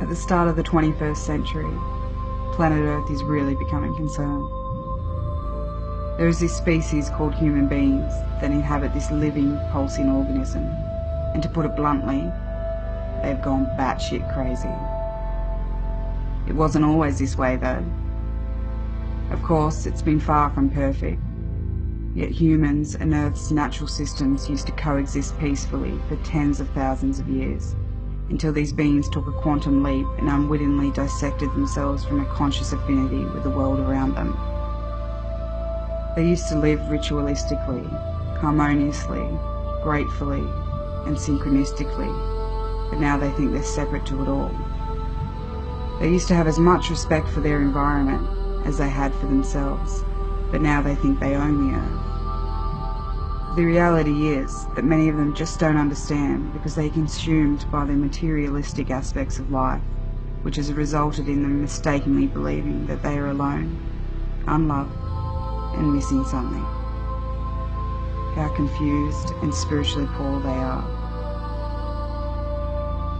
At the start of the 21st century, planet Earth is really becoming concerned. There is this species called human beings that inhabit this living, pulsing organism, and to put it bluntly, they've gone batshit crazy. It wasn't always this way though. Of course, it's been far from perfect, yet humans and Earth's natural systems used to coexist peacefully for tens of thousands of years, until these beings took a quantum leap and unwittingly dissected themselves from a conscious affinity with the world around them. They used to live ritualistically, harmoniously, gratefully, and synchronistically, but now they think they're separate to it all. They used to have as much respect for their environment as they had for themselves, but now they think they own the Earth. The reality is that many of them just don't understand because they're consumed by the materialistic aspects of life, which has resulted in them mistakenly believing that they are alone, unloved, and missing something. How confused and spiritually poor they are.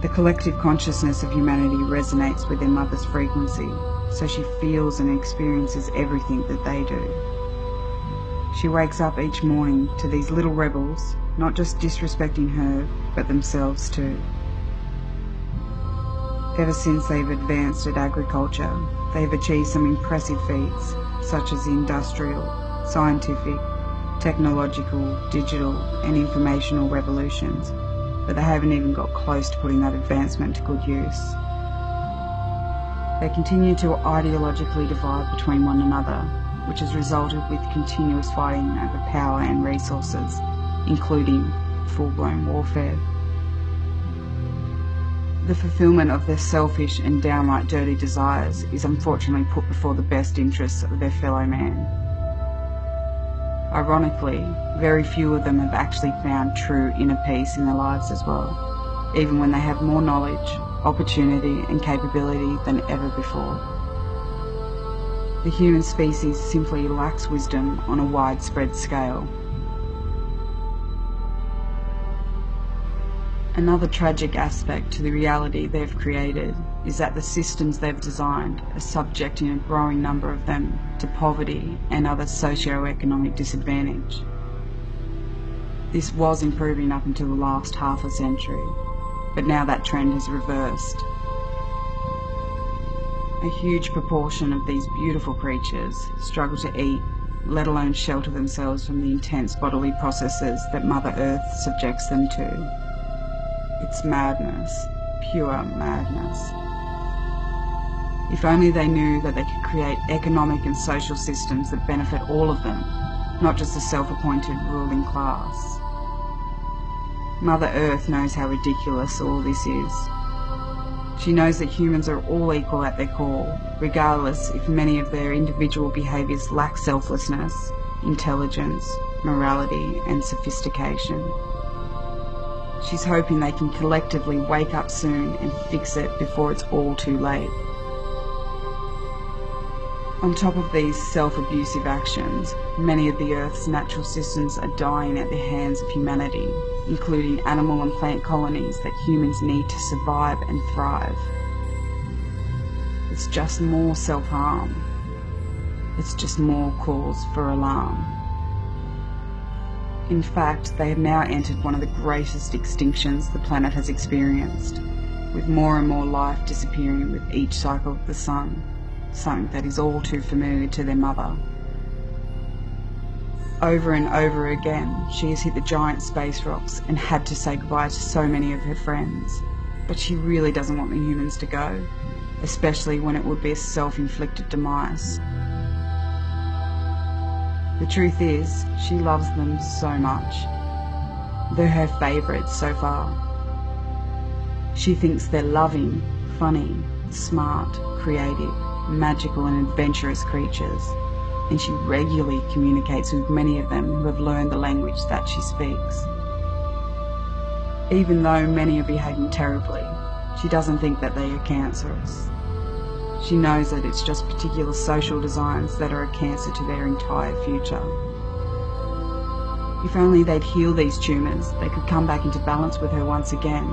The collective consciousness of humanity resonates with their mother's frequency, so she feels and experiences everything that they do. She wakes up each morning to these little rebels, not just disrespecting her, but themselves too. Ever since they've advanced at agriculture, they've achieved some impressive feats, such as the industrial, scientific, technological, digital, and informational revolutions, but they haven't even got close to putting that advancement to good use. They continue to ideologically divide between one another, which has resulted with continuous fighting over power and resources, including full-blown warfare. The fulfillment of their selfish and downright dirty desires is unfortunately put before the best interests of their fellow man. Ironically, very few of them have actually found true inner peace in their lives as well, even when they have more knowledge, opportunity and capability than ever before. The human species simply lacks wisdom on a widespread scale. Another tragic aspect to the reality they've created is that the systems they've designed are subjecting a growing number of them to poverty and other socio-economic disadvantage. This was improving up until the last half a century, but now that trend has reversed. A huge proportion of these beautiful creatures struggle to eat, let alone shelter themselves from the intense bodily processes that Mother Earth subjects them to. It's madness, pure madness. If only they knew that they could create economic and social systems that benefit all of them, not just the self-appointed ruling class. Mother Earth knows how ridiculous all this is. She knows that humans are all equal at their core, regardless if many of their individual behaviours lack selflessness, intelligence, morality and sophistication. She's hoping they can collectively wake up soon and fix it before it's all too late. On top of these self-abusive actions, many of the Earth's natural systems are dying at the hands of humanity, including animal and plant colonies that humans need to survive and thrive. It's just more self-harm. It's just more cause for alarm. In fact, they have now entered one of the greatest extinctions the planet has experienced, with more and more life disappearing with each cycle of the sun, something that is all too familiar to their mother. Over and over again, she has hit the giant space rocks and had to say goodbye to so many of her friends, but she really doesn't want the humans to go, especially when it would be a self-inflicted demise. The truth is, she loves them so much. They're her favourites so far. She thinks they're loving, funny, smart, creative, magical and adventurous creatures, and she regularly communicates with many of them who have learned the language that she speaks. Even though many are behaving terribly, she doesn't think that they are cancerous. She knows that it's just particular social designs that are a cancer to their entire future. If only they'd heal these tumours, they could come back into balance with her once again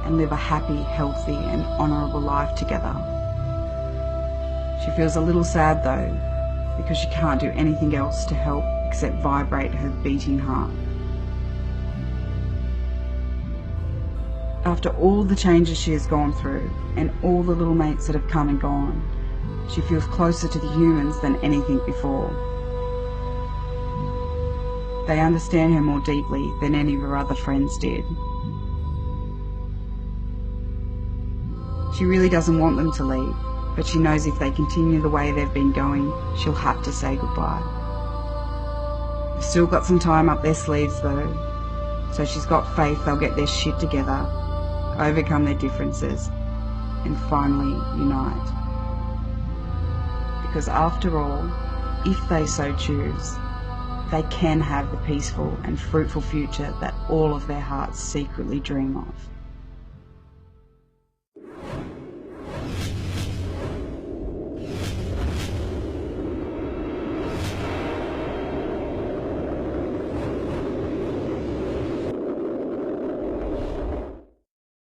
and live a happy, healthy and honourable life together. She feels a little sad though, because she can't do anything else to help except vibrate her beating heart. After all the changes she has gone through and all the little mates that have come and gone, she feels closer to the humans than anything before. They understand her more deeply than any of her other friends did. She really doesn't want them to leave, but she knows if they continue the way they've been going, she'll have to say goodbye. They've still got some time up their sleeves though, so she's got faith they'll get their shit together, overcome their differences, and finally unite. Because after all, if they so choose, they can have the peaceful and fruitful future that all of their hearts secretly dream of.